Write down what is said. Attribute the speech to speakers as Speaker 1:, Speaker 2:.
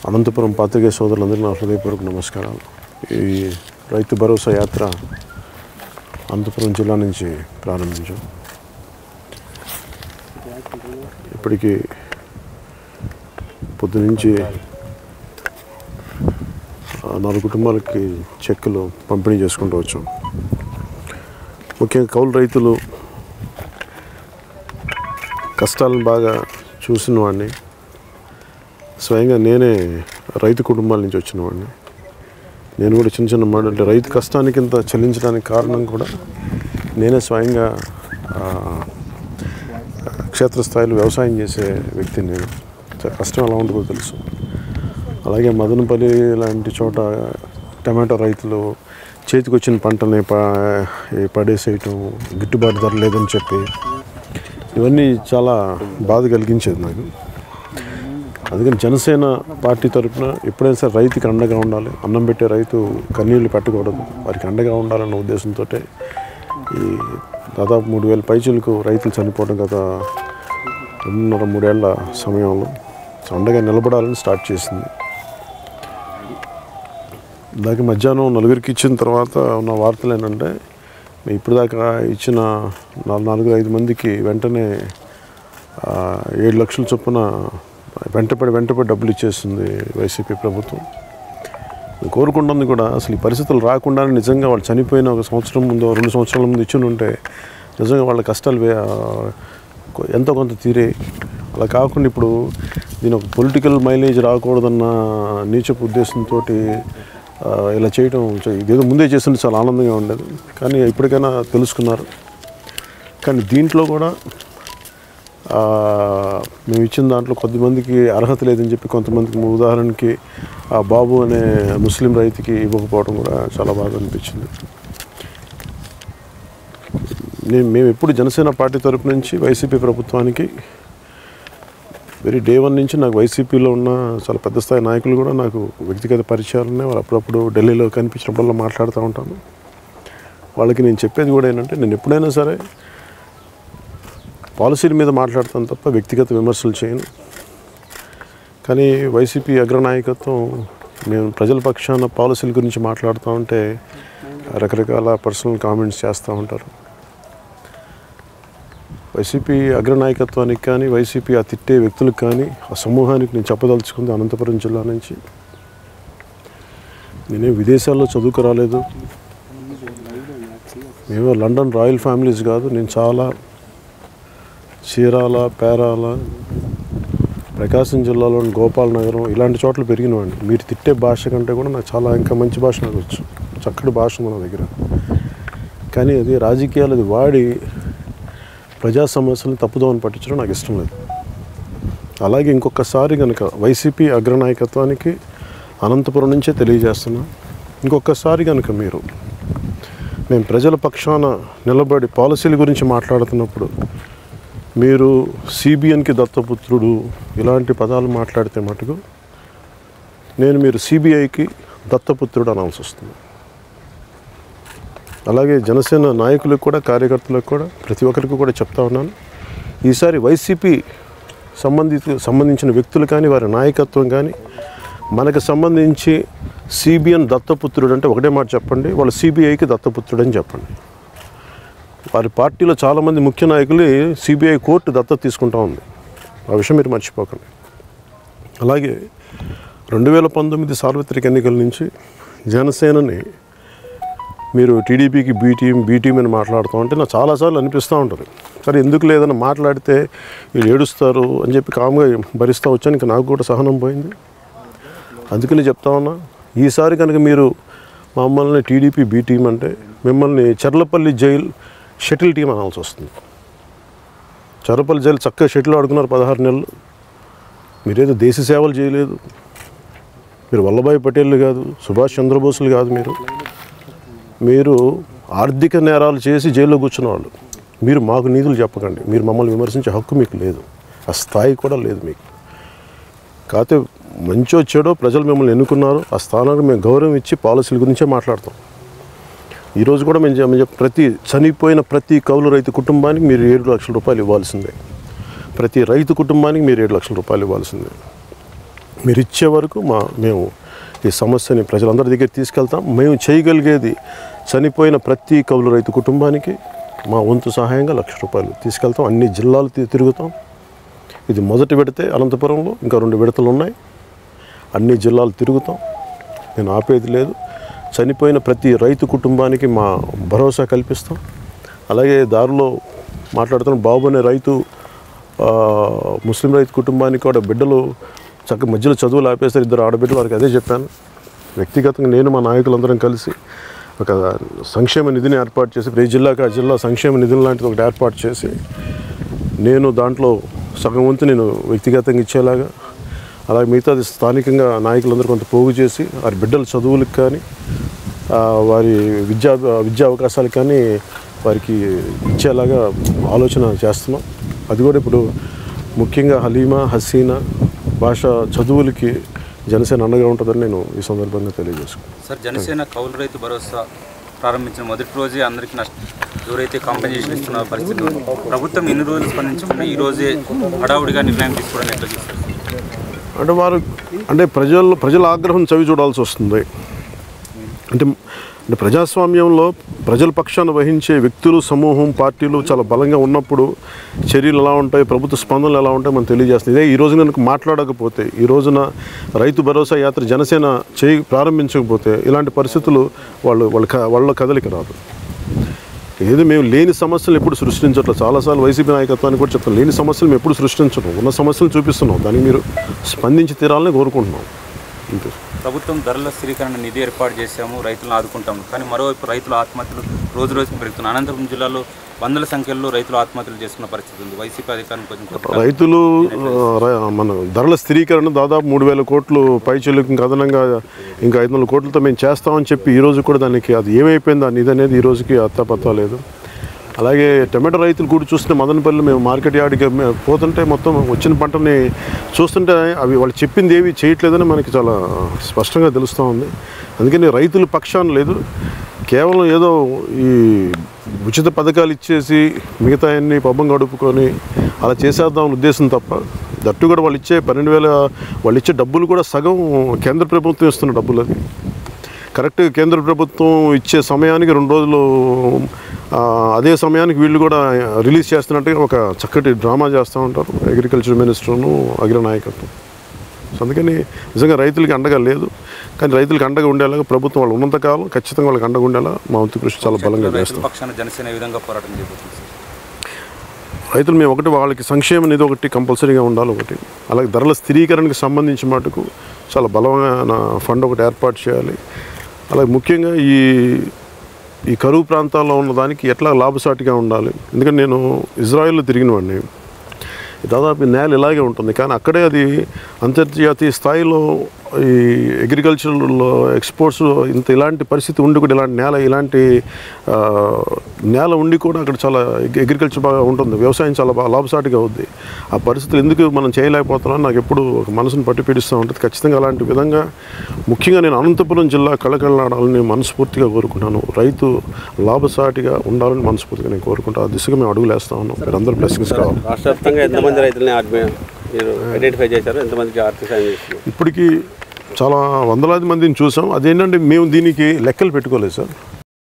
Speaker 1: అనంతపురం పాత్రికేయ సోదరులందరికీ నా హృదయపూర్వక నమస్కారాలు. ఈ రైతు భరోసా యాత్ర అనంతపురం జిల్లా నుంచి ప్రారంభించాం. ఇప్పటికీ పొద్దునుంచి 4 కుటుంబాలకి చెక్కులు పంపిణీ చేసుకుంటూ వచ్చాం. ముఖ్యంగా కౌలు రైతులు కష్టాలను బాగా చూసిన వాడిని, స్వయంగా నేనే రైతు కుటుంబాల నుంచి వచ్చిన వాడిని. నేను కూడా చిన్న చిన్న మాట అంటే రైతు కష్టానికి ఇంత చెల్లించడానికి కారణం కూడా నేనే స్వయంగా క్షేత్రస్థాయిలో వ్యవసాయం చేసే వ్యక్తిని. నేను కష్టం ఎలా ఉంటుందో తెలుసు. అలాగే మదనపల్లి లాంటి చోట టమాటో రైతులు చేతికి వచ్చిన పంటని పడేసేయటం, గిట్టుబాటు ధర లేదని చెప్పి, ఇవన్నీ చాలా బాధ కలిగించేది నాకు. అందుకని జనసేన పార్టీ తరఫున ఎప్పుడైనా సరే రైతుకి అండగా ఉండాలి, అన్నం పెట్టే రైతు కన్నీళ్ళు పెట్టకూడదు, వారికి అండగా ఉండాలన్న ఉద్దేశంతో ఈ దాదాపు 3000 పైచీలకు రైతులు చనిపోవడం గత 2.5-3 ఏళ్ల సమయంలో అండగా నిలబడాలని స్టార్ట్ చేసింది. దాకా మధ్యాహ్నం 4కి ఇచ్చిన తర్వాత ఉన్న వార్తలు ఏంటంటే, ఇప్పుడు దాకా ఇచ్చిన 4-5 మందికి వెంటనే 7 లక్షల చొప్పున వెంటపడి డబ్బులు ఇచ్చేస్తుంది వైసీపీ ప్రభుత్వం. కోరుకుంటుంది కూడా అసలు ఈ పరిస్థితులు రాకుండానే నిజంగా వాళ్ళు చనిపోయిన 1 సంవత్సరం ముందు 2 సంవత్సరాల ముందు ఇచ్చి ఉంటే నిజంగా వాళ్ళ కష్టాలు ఎంతో కొంత తీరే. అలా కాకుండా ఇప్పుడు దీని ఒక పొలిటికల్ మైలేజ్ రాకూడదన్న నీచపు ఉద్దేశంతో ఇలా చేయడం, ఇదేదో ముందే చేస్తుంటే చాలా ఆనందంగా ఉండేది. కానీ ఇప్పటికైనా తెలుసుకున్నారు. కానీ దీంట్లో కూడా మేము ఇచ్చిన దాంట్లో కొద్దిమందికి అర్హత లేదని చెప్పి కొంతమందికి, ఉదాహరణకి ఆ బాబు అనే ముస్లిం రైతుకి ఇవ్వకపోవడం కూడా చాలా బాగా అనిపించింది. మేము ఎప్పుడు జనసేన పార్టీ తరపు నుంచి వైసీపీ ప్రభుత్వానికి డే 1 నుంచి నాకు వైసీపీలో ఉన్న చాలా పెద్ద స్థాయి నాయకులు కూడా నాకు వ్యక్తిగత పరిచయాలు ఉన్నాయి. వాళ్ళు అప్పుడప్పుడు ఢిల్లీలో కనిపించినప్పుడల్లా మాట్లాడుతూ ఉంటాను. వాళ్ళకి నేను చెప్పేది కూడా ఏంటంటే, నేను ఎప్పుడైనా సరే పాలసీల మీద మాట్లాడతాను తప్ప వ్యక్తిగత విమర్శలు చేయను. కానీ వైసీపీ అగ్రనాయకత్వం మేము ప్రజల పక్షాన పాలసీల గురించి మాట్లాడుతూ ఉంటే రకరకాల పర్సనల్ కామెంట్స్ చేస్తూ ఉంటారు. వైసీపీ అగ్రనాయకత్వానికి కానీ, వైసీపీ ఆ తిట్టే వ్యక్తులకు కానీ, ఆ సమూహానికి నేను చెప్పదలుచుకుంది, అనంతపురం జిల్లా నుంచి నేనే విదేశాల్లో చదువుకు రాలేదు. మేము లండన్ రాయల్ ఫ్యామిలీస్ కాదు. నేను చాలా చీరాల, పేరాల, ప్రకాశం జిల్లాలోని గోపాలనగరం ఇలాంటి చోట్ల పెరిగినవాడిని. మీరు తిట్టే భాష కంటే కూడా నాకు చాలా ఇంకా మంచి భాష నాకు వచ్చు. చక్కటి భాష ఉంది నా దగ్గర. కానీ అది రాజకీయాలు అది వాడి ప్రజా సమస్యలను తప్పుదోవని పట్టించడం నాకు ఇష్టం లేదు. అలాగే ఇంకొకసారి కనుక వైసీపీ అగ్రనాయకత్వానికి అనంతపురం నుంచే తెలియజేస్తున్నా, ఇంకొకసారి కనుక మేము ప్రజల పక్షాన నిలబడి పాలసీల గురించి మాట్లాడుతున్నప్పుడు మీరు సిబిఎన్కి దత్తపుత్రుడు ఇలాంటి పదాలు మాట్లాడితే మటుకు మీరు సిబిఐకి దత్తపుత్రుడు అనాల్సి వస్తుంది. అలాగే జనసేన నాయకులకు కూడా, కార్యకర్తలకు కూడా, ప్రతి ఒక్కరికి కూడా చెప్తా ఉన్నాను, ఈసారి వైసీపీ సంబంధించిన వ్యక్తులు కానీ, వారి నాయకత్వం కానీ మనకు సంబంధించి సిబిఎన్ దత్తపుత్రుడు అంటే ఒకటే మాట చెప్పండి, వాళ్ళు సిబిఐకి దత్తపుత్రుడు అని చెప్పండి. వారి పార్టీలో చాలామంది ముఖ్య నాయకులు సిబిఐ కోర్టు దత్తత తీసుకుంటా ఉంది. ఆ విషయం మీరు మర్చిపోకండి. అలాగే 2019 సార్వత్రిక ఎన్నికల నుంచి జనసేనని మీరు టీడీపీకి బీ టీం అని మాట్లాడుతూ ఉంటే నాకు చాలాసార్లు అనిపిస్తూ ఉంటుంది, సరే ఎందుకు లేదని మాట్లాడితే వీళ్ళు ఏడుస్తారు అని చెప్పి కామ్గా భరిస్తూ వచ్చాను. ఇంకా నాకు కూడా సహనం పోయింది. అందుకని చెప్తా ఉన్నా, ఈసారి కనుక మీరు మమ్మల్ని టీడీపీ బీ టీం అంటే మిమ్మల్ని చర్లపల్లి జైల్ షటిల్ టీం అనాల్సి వస్తుంది. చర్లపల్లి జైలు చక్కగా షటిల్ ఆడుకున్నారు 16 నెలలు. మీరేదో దేశ సేవలు చేయలేదు. మీరు వల్లభాయ్ పటేల్ కాదు, సుభాష్ చంద్రబోసులు కాదు. మీరు ఆర్థిక నేరాలు చేసి జైల్లో కూర్చున్న వాళ్ళు. మీరు మాకు నీతులు చెప్పకండి. మీరు మమ్మల్ని విమర్శించే హక్కు మీకు లేదు, ఆ స్థాయి కూడా లేదు మీకు. కాకపోతే మంచో చెడో ప్రజలు మిమ్మల్ని ఎన్నుకున్నారు. ఆ స్థానానికి మేము గౌరవం ఇచ్చి పాలసీల గురించే మాట్లాడతాం. ఈరోజు కూడా మేము చనిపోయిన ప్రతి కౌలు రైతు కుటుంబానికి మీరు 7 లక్షల రూపాయలు ఇవ్వాల్సిందే. ప్రతి రైతు కుటుంబానికి మీరు 7 లక్షల రూపాయలు ఇవ్వాల్సిందే. మీరు ఇచ్చే వరకు మేము ఈ సమస్యని ప్రజలందరి దగ్గర తీసుకెళ్తాం. మేము చేయగలిగేది చనిపోయిన ప్రతి కౌలు రైతు కుటుంబానికి మా వంతు సహాయంగా ₹1,00,000 తీసుకెళ్తాం. అన్ని జిల్లాలు తిరుగుతాం. ఇది మొదటి విడతే అనంతపురంలో, ఇంకా 2 విడతలు ఉన్నాయి. అన్ని జిల్లాలు తిరుగుతాం. నేను ఆపేది లేదు. చనిపోయిన ప్రతి రైతు కుటుంబానికి మా భరోసా కల్పిస్తాం. అలాగే దారిలో మాట్లాడుతున్న బాబు అనే రైతు ముస్లిం రైతు కుటుంబానికి కూడా బిడ్డలు చక్కగా మధ్యలో చదువులు ఆపేశారు. 2 ఆడబిడ్డలు. వారికి అదే చెప్పాను. వ్యక్తిగతంగా నేను మా నాయకులందరం కలిసి ఒక సంక్షేమ నిధిని ఏర్పాటు చేసి, ప్రతి జిల్లాకి ఆ జిల్లా సంక్షేమ నిధులు లాంటిది ఒకటి ఏర్పాటు చేసి, నేను దాంట్లో సగం వంతు నేను వ్యక్తిగతంగా ఇచ్చేలాగా, అలాగే మిగతాది స్థానికంగా నాయకులందరూ కొంత పోగు చేసి వారి బిడ్డల చదువులకు కానీ వారి విద్యా అవకాశాలకు కానీ వారికి ఇచ్చేలాగా ఆలోచన చేస్తున్నాం. అది కూడా ఇప్పుడు ముఖ్యంగా హలీమా, హసీనా భాష చదువులకి జనసేన అండగా ఉంటుందని నేను ఈ సందర్భంగా తెలియజేసుకున్నాను.
Speaker 2: సార్, జనసేన కౌలు రైతు భరోసా ప్రారంభించిన మొదటి రోజే అందరికీ ఎవరైతే కాంపెన్సేషన్ ఇస్తున్న పరిస్థితి ప్రభుత్వం ఎన్ని రోజులు స్పందించకుండా ఈ రోజే హడావుడిగా నిర్ణయం తీసుకోవడం ఎట్లా చేస్తారు?
Speaker 1: అంటే ప్రజల ఆగ్రహం చవి చూడాల్సి వస్తుంది. అంటే ప్రజాస్వామ్యంలో ప్రజల పక్షాన వహించే వ్యక్తులు, సమూహం, పార్టీలు చాలా బలంగా ఉన్నప్పుడు చర్యలు ఎలా ఉంటాయి, ప్రభుత్వ స్పందనలు ఎలా ఉంటాయి మనం తెలియజేస్తుంది. ఇదే ఈ రోజున కనుక మాట్లాడకపోతే, ఈ రోజున రైతు భరోసా యాత్ర జనసేన ప్రారంభించకపోతే ఇలాంటి పరిస్థితులు వాళ్ళ కదలిక రాదు. ఏదో మేము లేని సమస్యలు ఎప్పుడు సృష్టించట్లేదు. చాలాసార్లు వైసీపీ నాయకత్వాన్ని కూడా చెప్తాను, లేని సమస్యలు మేము ఎప్పుడు సృష్టించడం, ఉన్న సమస్యలు చూపిస్తున్నాం. దానికి మీరు స్పందించి తీరాలని కోరుకుంటున్నాం. అంతే.
Speaker 2: ప్రభుత్వం ధరల స్థిరీకరణ నిధి ఏర్పాటు చేశాము, రైతులను ఆదుకుంటాము. కానీ మరోవైపు రైతుల ఆత్మహత్యలు రోజు రోజుకు పెరుగుతున్నాయి. అనంతపురం జిల్లాలో వందల సంఖ్యలో రైతులు ఆత్మహత్యలు చేసుకున్న పరిస్థితి ఉంది. వైసీపీ అధికారం కొంచెం
Speaker 1: రైతులు మన ధరల స్థిరీకరణ దాదాపు 3,000 కోట్లు పైచెల్లుకు ఇంకా అదనంగా ఇంకా 500 కోట్లతో మేము చేస్తామని చెప్పి ఈరోజు కూడా దానికి అది ఏమైపోయింది ఆ నిధి అనేది ఈ రోజుకి అత్తపత్తా లేదు. అలాగే టమాటో రైతులు కూడా చూస్తుంటే మదనపల్లి మేము మార్కెట్ యార్డ్కి పోతుంటే మొత్తం వచ్చిన పంటని చూస్తుంటే అవి వాళ్ళు చెప్పింది ఏవి చేయట్లేదని మనకి చాలా స్పష్టంగా తెలుస్తూ ఉంది. అందుకని రైతుల పక్షాన లేదు, కేవలం ఏదో ఈ ఉచిత పథకాలు ఇచ్చేసి మిగతా అన్ని పబ్బం గడుపుకొని అలా చేసేద్దామని ఉద్దేశం తప్ప, దట్టు కూడా వాళ్ళు ఇచ్చే 12,000 వాళ్ళు ఇచ్చే డబ్బులు కూడా సగం కేంద్ర ప్రభుత్వం ఇస్తున్న డబ్బులు. అది కరెక్ట్గా కేంద్ర ప్రభుత్వం ఇచ్చే సమయానికి 2 రోజులు అదే సమయానికి వీళ్ళు కూడా రిలీజ్ చేస్తున్నట్టుగా ఒక చక్కటి డ్రామా చేస్తూ ఉంటారు అగ్రికల్చర్ మినిస్టర్ను, అగ్ర నాయకత్వం. సో అందుకని నిజంగా రైతులకి అండగా లేదు. కానీ రైతులకు అండగా ఉండేలాగా ప్రభుత్వం వాళ్ళు ఉన్నంతకాలం ఖచ్చితంగా వాళ్ళకి అండగా ఉండేలా మా వంతు కృషి చాలా బలంగా చేస్తాం. రైతులు మేము ఒకటి వాళ్ళకి సంక్షేమ నిధి ఒకటి కంపల్సరీగా ఉండాలి ఒకటి. అలాగే ధరల స్థిరీకరణకు సంబంధించి మటుకు చాలా బలమైన ఫండ్ ఒకటి ఏర్పాటు చేయాలి. అలాగే ముఖ్యంగా ఈ కరువు ప్రాంతాల్లో ఉన్నదానికి ఎట్లా లాభసాటిగా ఉండాలి. ఎందుకంటే నేను ఇజ్రాయెల్లో తిరిగిన వాడిని. దాదాపు నేల ఇలాగే ఉంటుంది, కానీ అక్కడే అది అంతర్జాతీయ స్థాయిలో ఈ అగ్రికల్చర్లో ఎక్స్పోర్ట్స్ ఇలాంటి పరిస్థితి ఉండి కూడా ఇలాంటి నేల ఉండి కూడా అక్కడ చాలా అగ్రికల్చర్ బాగా ఉంటుంది, వ్యవసాయం చాలా బాగా లాభసాటిగా అవుద్ది. ఆ పరిస్థితులు ఎందుకు మనం చేయలేకపోతున్నాం నాకు ఎప్పుడు ఒక మనసును పట్టి పీడిస్తూ ఉంటుంది. ఖచ్చితంగా అలాంటి విధంగా ముఖ్యంగా నేను అనంతపురం జిల్లా కళకళలాడాలని మనస్ఫూర్తిగా కోరుకుంటాను. రైతు లాభసాటిగా ఉండాలని మనస్ఫూర్తిగా నేను కోరుకుంటాను. ఆ దిశగా మేము అడుగులు వేస్తూ ఉన్నాం. మీరు అందరూ బ్లెస్సింగ్స్ కావాలి.
Speaker 3: రాష్ట్ర వ్యాప్తంగా ఎంతమంది రైతులని ఐడెంటిఫై చేశారు, ఎంతమందికి ఆర్థిక సాయం చేస్తున్నారు?
Speaker 1: ఇప్పటికీ చాలా వందలాది మందిని చూసాం. అదేంటంటే మేము దీనికి లెక్కలు పెట్టుకోలేదు సార్.